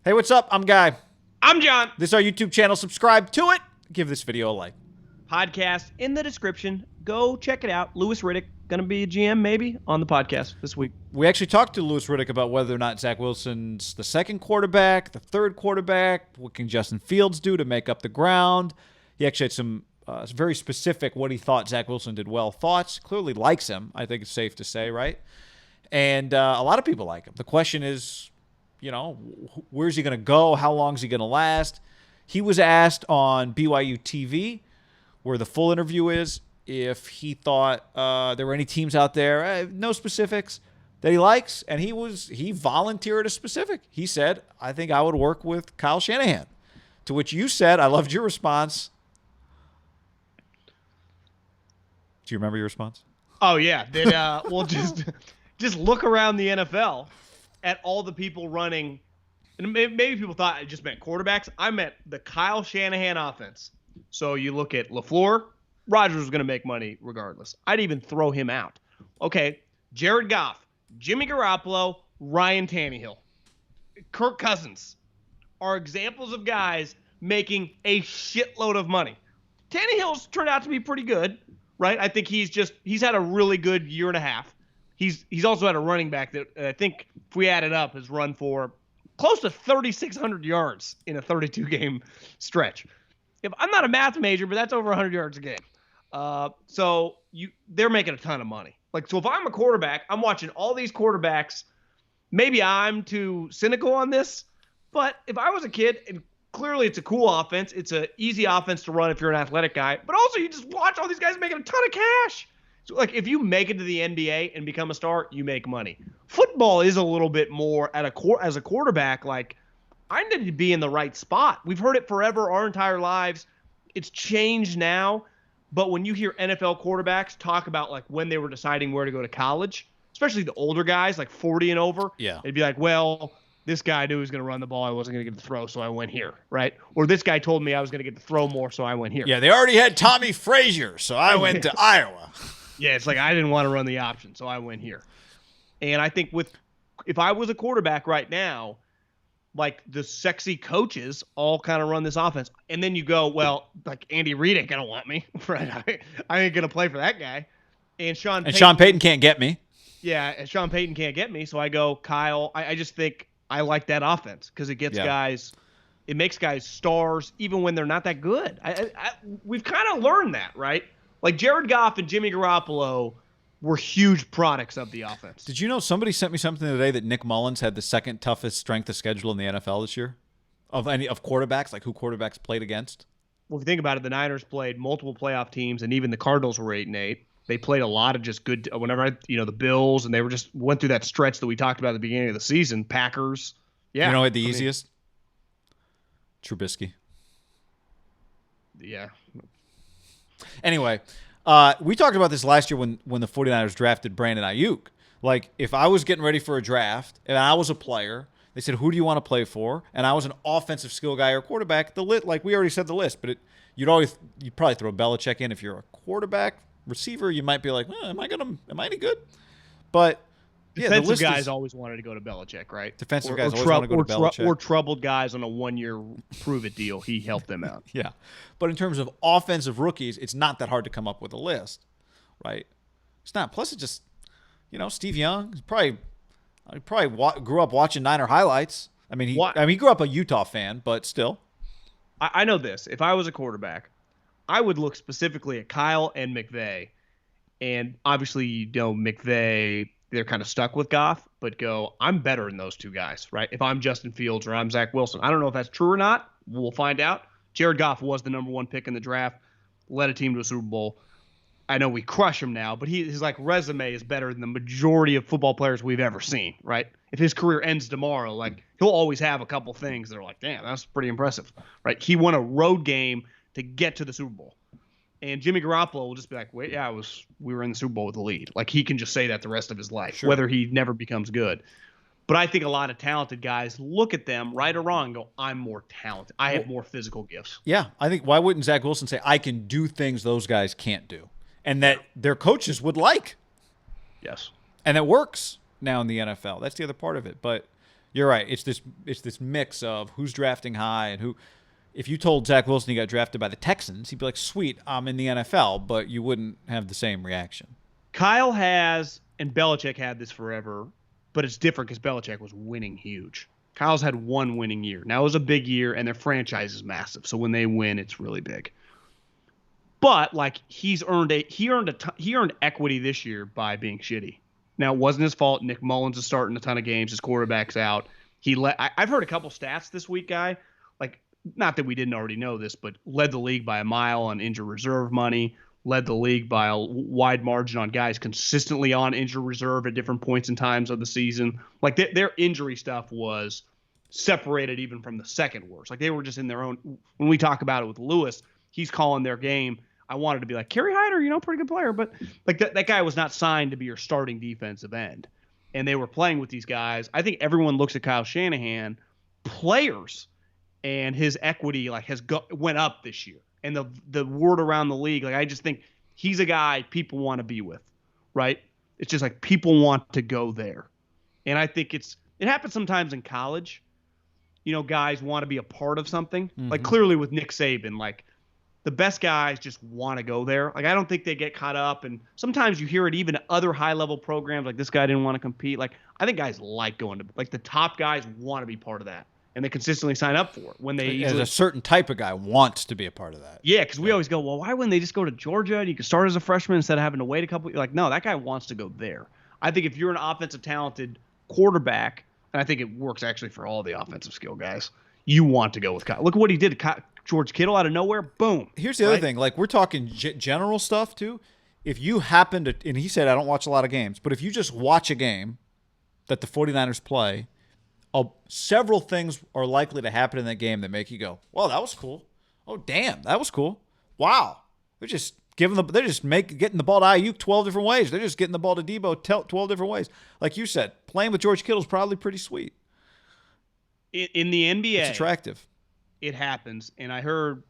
Hey, what's up? I'm Guy. I'm John. This is our YouTube channel. Subscribe to it. Give this video a like. Podcast in the description. Go check it out. Louis Riddick, going to be a GM maybe on the podcast this week. We actually talked to Louis Riddick about whether or not Zach Wilson's the second quarterback, the third quarterback. What can Justin Fields do to make up the ground? He actually had some very specific what he thought Zach Wilson did well. Thoughts. Clearly likes him, I think it's safe to say, right? And a lot of people like him. The question is, where's he going to go? How long is he going to last? He was asked on BYUtv, where the full interview is, if he thought there were any teams out there, no specifics, that he likes. And he volunteered a specific. He said, I think I would work with Kyle Shanahan. To which you said, I loved your response. Do you remember your response? Oh, yeah. Well, just look around the NFL at all the people running. And maybe people thought I just meant quarterbacks. I meant the Kyle Shanahan offense. So you look at LaFleur, Rodgers was going to make money regardless. I'd even throw him out. Okay, Jared Goff, Jimmy Garoppolo, Ryan Tannehill, Kirk Cousins are examples of guys making a shitload of money. Tannehill's turned out to be pretty good, right? I think he's had a really good year and a half. He's also had a running back that I think, if we add it up, has run for close to 3,600 yards in a 32-game stretch. I'm not a math major, but that's over 100 yards a game. So they're making a ton of money. So if I'm a quarterback, I'm watching all these quarterbacks. Maybe I'm too cynical on this, but if I was a kid, and clearly it's a cool offense, it's an easy offense to run if you're an athletic guy, but also you just watch all these guys making a ton of cash. So if you make it to the NBA and become a star, you make money. Football is a little bit more as a quarterback. I need to be in the right spot. We've heard it forever, our entire lives. It's changed now. But when you hear NFL quarterbacks talk about when they were deciding where to go to college, especially the older guys, 40 and over, they'd be like, well, this guy knew he was going to run the ball. I wasn't going to get the throw, so I went here, right? Or this guy told me I was going to get the throw more, so I went here. Yeah, they already had Tommy Frazier, so I went to Iowa. Yeah, it's I didn't want to run the option, so I went here. And I think if I was a quarterback right now, the sexy coaches all kind of run this offense. And then you go, well, Andy Reid ain't going to want me, right? I ain't going to play for that guy. And Sean Payton can't get me. Yeah, and Sean Payton can't get me. So I go, Kyle, I just think I like that offense because it gets guys – it makes guys stars even when they're not that good. We've kind of learned that, right? Jared Goff and Jimmy Garoppolo were huge products of the offense. Did you know somebody sent me something today that Nick Mullins had the second toughest strength of schedule in the NFL this year? Of quarterbacks, who quarterbacks played against? Well, if you think about it, the Niners played multiple playoff teams, and even the Cardinals were 8-8. They played a lot of just good the Bills, and they went through that stretch that we talked about at the beginning of the season. Packers. Yeah. You know what the easiest? Trubisky. Yeah. Anyway, we talked about this last year when the 49ers drafted Brandon Ayuk. If I was getting ready for a draft and I was a player, they said, who do you want to play for? And I was an offensive skill guy or quarterback. We already said the list, but you'd probably throw Belichick in. If you're a quarterback, receiver, you might be like, am I any good? But defensive guys always wanted to go to Belichick, right? Defensive guys always want to go to Belichick. Or troubled guys on a 1-year prove-it deal. He helped them out. Yeah. But in terms of offensive rookies, it's not that hard to come up with a list, right? It's not. Plus, it's just, Steve Young, he probably grew up watching Niner highlights. He grew up a Utah fan, but still. I know this. If I was a quarterback, I would look specifically at Kyle and McVay. And obviously, McVay, they're kind of stuck with Goff, but go, I'm better than those two guys, right? If I'm Justin Fields or I'm Zach Wilson. I don't know if that's true or not. We'll find out. Jared Goff was the number 1 pick in the draft, led a team to a Super Bowl. I know we crush him now, but his resume is better than the majority of football players we've ever seen, right? If his career ends tomorrow, he'll always have a couple things that are damn, that's pretty impressive, right? He won a road game to get to the Super Bowl. And Jimmy Garoppolo will just be wait, yeah, we were in the Super Bowl with the lead. He can just say that the rest of his life, whether he never becomes good. But I think a lot of talented guys look at them, right or wrong, and go, I'm more talented. I have more physical gifts. Yeah, I think why wouldn't Zach Wilson say, I can do things those guys can't do? And that their coaches would like. Yes. And that works now in the NFL. That's the other part of it. But You're right. It's this mix of who's drafting high and who. If you told Zach Wilson he got drafted by the Texans, he'd be like, "Sweet, I'm in the NFL," but you wouldn't have the same reaction. Kyle has, and Belichick had this forever, but it's different because Belichick was winning huge. Kyle's had one winning year. Now it was a big year, and their franchise is massive. So when they win, it's really big. But like he earned equity this year by being shitty. Now it wasn't his fault. Nick Mullins is starting a ton of games. His quarterback's out. I've heard a couple stats this week, guy. Like, not that we didn't already know this, but led the league by a mile on injured reserve money. Led the league by a wide margin on guys consistently on injured reserve at different points in times of the season. Like their injury stuff was separated even from the second worst. Like they were just in their own. When we talk about it with Lewis, he's calling their game. I wanted to be like Kerry Hyder, pretty good player, but like that guy was not signed to be your starting defensive end. And they were playing with these guys. I think everyone looks at Kyle Shanahan, players, and his equity like went up this year. And the word around the league, like I just think he's a guy people want to be with, right? It's just like people want to go there. And I think it happens sometimes in college. Guys want to be a part of something. Mm-hmm. Like clearly with Nick Saban, like the best guys just want to go there. Like I don't think they get caught up. And sometimes you hear it even at other high-level programs, like this guy didn't want to compete. Like I think guys like going to – like the top guys want to be part of that. And they consistently sign up for it when they. As a certain type of guy wants to be a part of that. Yeah, because we always go, well, why wouldn't they just go to Georgia and you can start as a freshman instead of having to wait a couple? Like, no, that guy wants to go there. I think if you're an offensive talented quarterback, and I think it works actually for all the offensive skill guys, you want to go with Kyle. Look at what he did. George Kittle out of nowhere, boom. Here's the other thing. Like we're talking general stuff too. If you happen to, and he said I don't watch a lot of games, but if you just watch a game that the 49ers play. Several things are likely to happen in that game that make you go, "Well, that was cool. Oh, damn, that was cool. Wow." They're just getting the ball to Ayuk 12 different ways. They're just getting the ball to Debo 12 different ways. Like you said, playing with George Kittle is probably pretty sweet. In the NBA, it's attractive. It happens, and I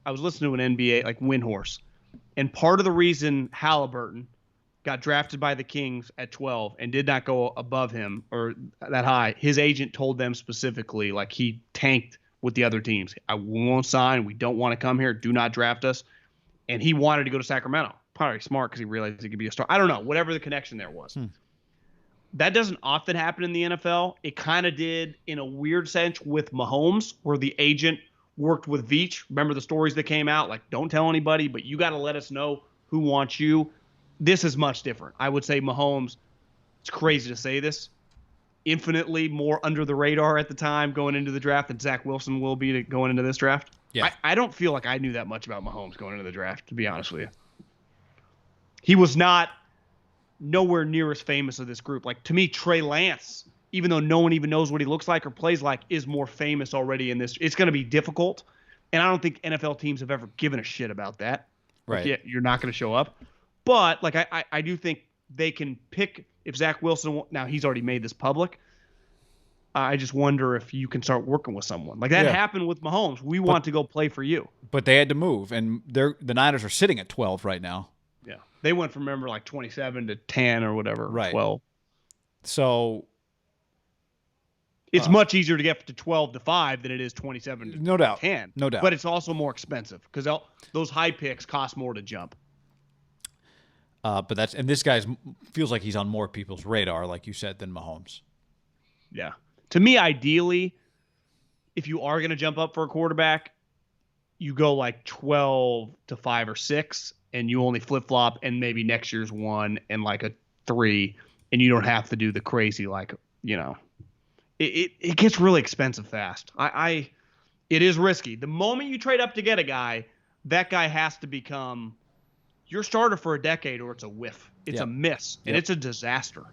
was listening to an NBA like Windhorse, and part of the reason Halliburton got drafted by the Kings at 12 and did not go above him or that high. His agent told them specifically, like he tanked with the other teams. I won't sign. We don't want to come here. Do not draft us. And he wanted to go to Sacramento. Probably smart because he realized he could be a star. I don't know. Whatever the connection there was. That doesn't often happen in the NFL. It kind of did in a weird sense with Mahomes, where the agent worked with Veach. Remember the stories that came out? Like, don't tell anybody, but you got to let us know who wants you. This is much different. I would say Mahomes, it's crazy to say this, infinitely more under the radar at the time going into the draft than Zach Wilson will be going into this draft. Yeah. I don't feel like I knew that much about Mahomes going into the draft, to be honest with you. He was not nowhere near as famous of this group. Like, to me, Trey Lance, even though no one even knows what he looks like or plays like, is more famous already in this. It's going to be difficult, and I don't think NFL teams have ever given a shit about that. Right. Like, you're not going to show up. But, like, I do think they can pick if Zach Wilson – now, he's already made this public. I just wonder if you can start working with someone. Like, that happened with Mahomes. We want to go play for you. But they had to move, and the Niners are sitting at 12 right now. Yeah. They went from, remember, like 27 to 10 or whatever. Right. 12. So – it's much easier to get to 12 to 5 than it is 27 to no doubt. 10. No doubt. But it's also more expensive because those high picks cost more to jump. But this guy feels like he's on more people's radar, like you said, than Mahomes. Yeah. To me, ideally, if you are going to jump up for a quarterback, you go like 12 to 5 or 6, and you only flip-flop, and maybe next year's 1 and like a 3, and you don't have to do the crazy, like, you know. It gets really expensive fast. It is risky. The moment you trade up to get a guy, that guy has to become your starter for a decade, or it's a whiff. It's a miss, and it's a disaster.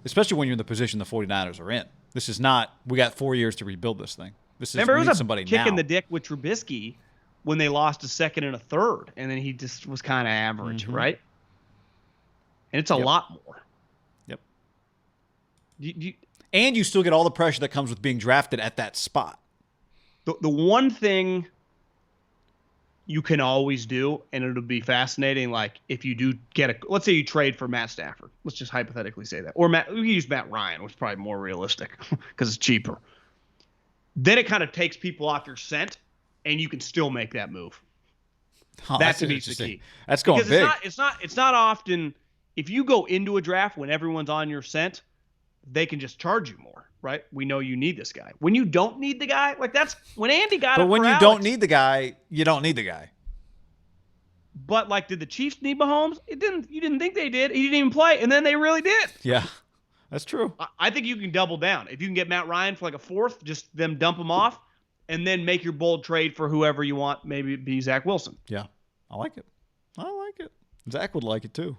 Especially when you're in the position the 49ers are in. This is not, we got 4 years to rebuild this thing. This is, remember, we it need was somebody a kick now. in the dick with Trubisky when they lost a second and a third, and then he just was kind of average, right? And it's a lot more. Yep. You, and you still get all the pressure that comes with being drafted at that spot. The one thing you can always do, and it'll be fascinating, like if you do let's say you trade for Matt Stafford. Let's just hypothetically say that. Or we can use Matt Ryan, which is probably more realistic because it's cheaper. then it kind of takes people off your scent, and you can still make that move. Oh, That to that's me is the interesting. key. That's going Because big. it's not often, if you go into a draft when everyone's on your scent, they can just charge you more, right? We know you need this guy. When you don't need the guy, like that's when Andy got it. But when for you Alex, don't need the guy, you don't need the guy. But like, did the Chiefs need Mahomes? You didn't think they did. He didn't even play, and then they really did. Yeah, that's true. I think you can double down. If you can get Matt Ryan for like a fourth, just them dump him off, and then make your bold trade for whoever you want. Maybe it be Zach Wilson. Yeah, I like it. I like it. Zach would like it too.